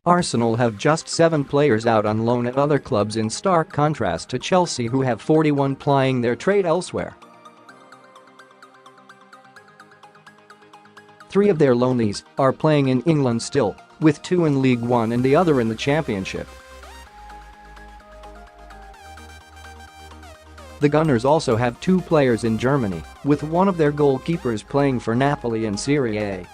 Arsenal have just 7 players out on loan at other clubs, in stark contrast to Chelsea, who have 41 plying their trade elsewhere. 3 of their loanees are playing in England still, with 2 in League One and the other in the Championship. The Gunners also have 2 players in Germany, with one of their goalkeepers playing for Napoli in Serie A.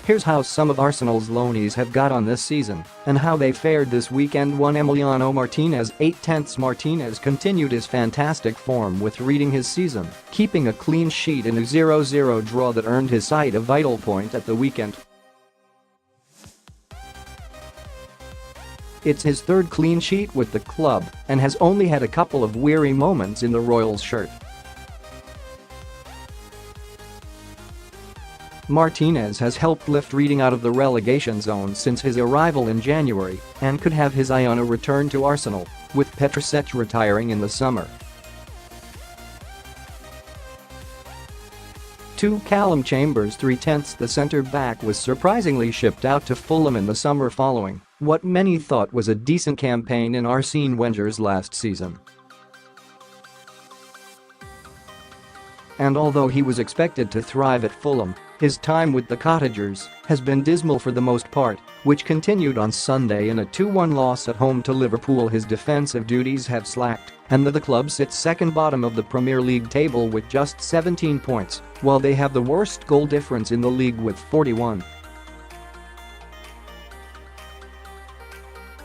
Here's how some of Arsenal's loanees have got on this season and how they fared this weekend. 1. Emiliano Martinez. 8/10 Martinez continued his fantastic form with Reading his season, keeping a clean sheet in a 0-0 draw that earned his side a vital point at the weekend. It's his 3rd clean sheet with the club and has only had a couple of weary moments in the Royals shirt. Martinez has helped lift Reading out of the relegation zone since his arrival in January and could have his eye on a return to Arsenal, with Petr Cech retiring in the summer. 2. Calum Chambers. 3/10 The centre-back was surprisingly shipped out to Fulham in the summer following what many thought was a decent campaign in Arsene Wenger's last season. And although he was expected to thrive at Fulham, his time with the Cottagers has been dismal for the most part, which continued on Sunday in a 2-1 loss at home to Liverpool. His defensive duties have slacked, and the club sits second bottom of the Premier League table with just 17 points, while they have the worst goal difference in the league with 41.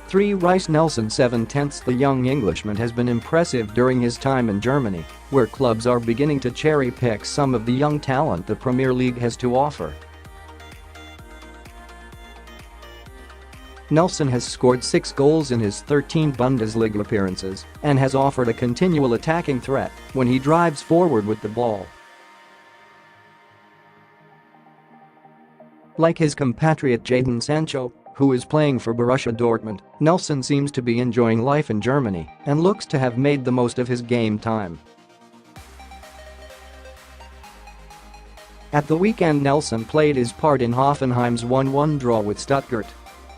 3. Reiss Nelson. 7/10 The young Englishman has been impressive during his time in Germany, where clubs are beginning to cherry-pick some of the young talent the Premier League has to offer. Nelson has scored 6 goals in his 13 Bundesliga appearances and has offered a continual attacking threat when he drives forward with the ball. Like his compatriot Jadon Sancho, who is playing for Borussia Dortmund, Nelson seems to be enjoying life in Germany and looks to have made the most of his game time. At the weekend, Nelson played his part in Hoffenheim's 1-1 draw with Stuttgart.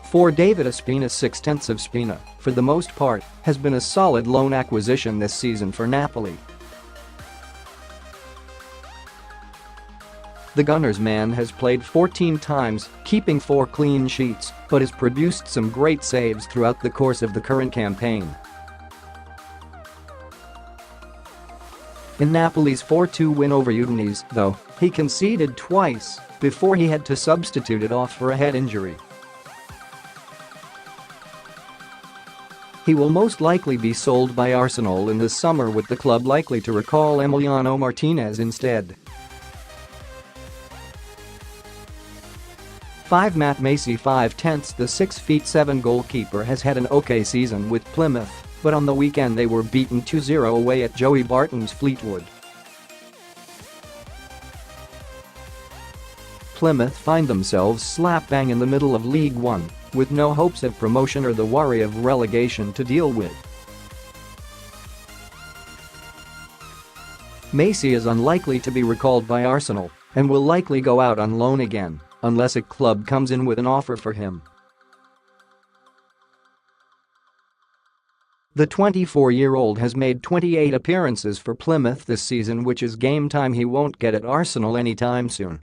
4. David Ospina. 6/10 Ospina, for the most part, has been a solid loan acquisition this season for Napoli. The Gunners man has played 14 times, keeping 4 clean sheets, but has produced some great saves throughout the course of the current campaign. In Napoli's 4-2 win over Udinese, though, he conceded twice before he had to substitute it off for a head injury. He will most likely be sold by Arsenal in the summer, with the club likely to recall Emiliano Martinez instead. 5. Macey. 5/10 The 6'7" goalkeeper has had an okay season with Plymouth, but on the weekend they were beaten 2-0 away at Joey Barton's Fleetwood. Plymouth find themselves slap bang in the middle of League One, with no hopes of promotion or the worry of relegation to deal with. Macey is unlikely to be recalled by Arsenal and will likely go out on loan again, unless a club comes in with an offer for him. The 24-year-old has made 28 appearances for Plymouth this season, which is game time he won't get at Arsenal anytime soon.